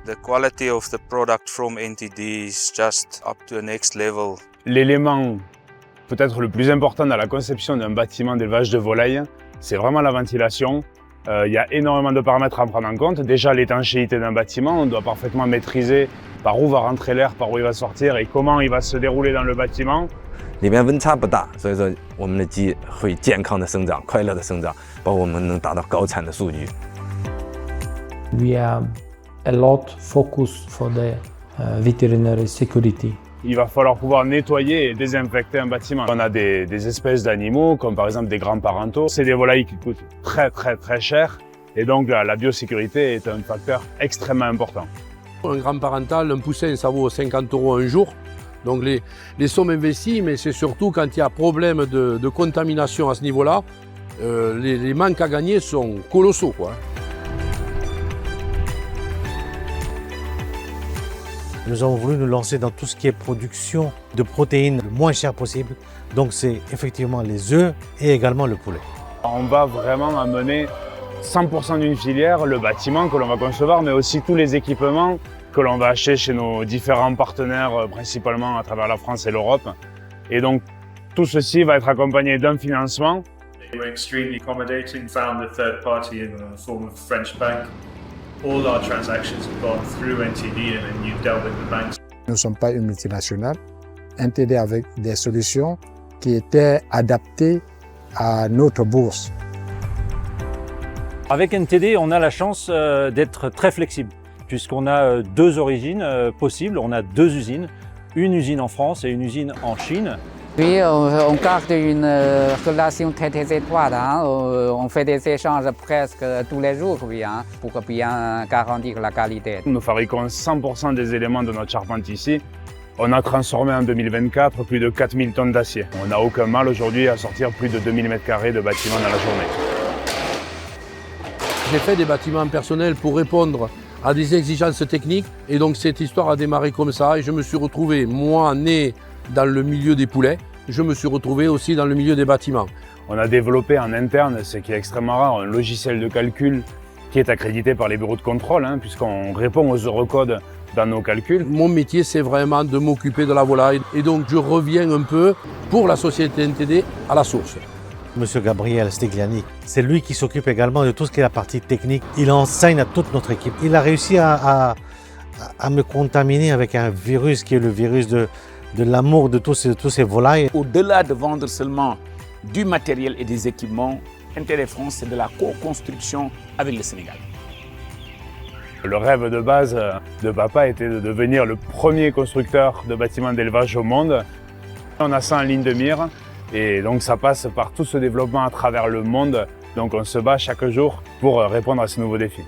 The quality of the product from NTD is just up to the next level. L'élément peut-être le plus important dans la conception d'un bâtiment d'élevage de volailles, c'est vraiment la ventilation. Il y a énormément de paramètres à prendre en compte. Déjà l'étanchéité d'un bâtiment, on doit parfaitement maîtriser par où va rentrer l'air, par où il va sortir et comment il va se dérouler dans le bâtiment. 里面温差不大，所以说我们的鸡会健康的生长、快乐的生长，包括我们能达到高产的数据。We have a lot focus for the veterinary security. Il va falloir pouvoir nettoyer et désinfecter un bâtiment. On a des espèces d'animaux, comme par exemple des grands parentaux. C'est des volailles qui coûtent très cher. Et donc la biosécurité est un facteur extrêmement important. Un grand parental, un poussin, ça vaut 50 € un jour. Donc les sommes investies, mais c'est surtout quand il y a problème de contamination à ce niveau-là, les manques à gagner sont colossaux, quoi. Nous avons voulu nous lancer dans tout ce qui est production de protéines le moins cher possible. Donc c'est effectivement les œufs et également le poulet. On va vraiment amener 100% d'une filière, le bâtiment que l'on va concevoir, mais aussi tous les équipements que l'on va acheter chez nos différents partenaires, principalement à travers la France et l'Europe. Et donc tout ceci va être accompagné d'un financement. They were extremely accommodating, found a third party in the form of a French bank. All our transactions have gone through NTD and then you've dealt with the banks. Nous ne sommes pas une multinationale. NTD avec des solutions qui étaient adaptées à notre bourse. Avec NTD, on a la chance d'être très flexible, puisqu'on a deux origines possibles. On a deux usines, une usine en France et une usine en Chine. Oui, on garde une relation très étroite. On fait des échanges presque tous les jours, oui, pour bien garantir la qualité. Nous fabriquons 100% des éléments de notre charpente ici. On a transformé en 2024 plus de 4000 tonnes d'acier. On n'a aucun mal aujourd'hui à sortir plus de 2000 m² de bâtiments dans la journée. J'ai fait des bâtiments personnels pour répondre à des exigences techniques et donc cette histoire a démarré comme ça et je me suis retrouvé, moi, né dans le milieu des poulets, je me suis retrouvé aussi dans le milieu des bâtiments. On a développé en interne, ce qui est extrêmement rare, un logiciel de calcul qui est accrédité par les bureaux de contrôle, puisqu'on répond aux eurocodes dans nos calculs. Mon métier, c'est vraiment de m'occuper de la volaille et donc je reviens un peu pour la société NTD à la source. Monsieur Gabriel Stigliani, c'est lui qui s'occupe également de tout ce qui est la partie technique. Il enseigne à toute notre équipe. Il a réussi à me contaminer avec un virus qui est le virus de l'amour de tous ces volailles. Au-delà de vendre seulement du matériel et des équipements, NTD France, c'est de la co-construction avec le Sénégal. Le rêve de base de papa était de devenir le premier constructeur de bâtiments d'élevage au monde. On a ça en ligne de mire et donc ça passe par tout ce développement à travers le monde. Donc on se bat chaque jour pour répondre à ce nouveau défi.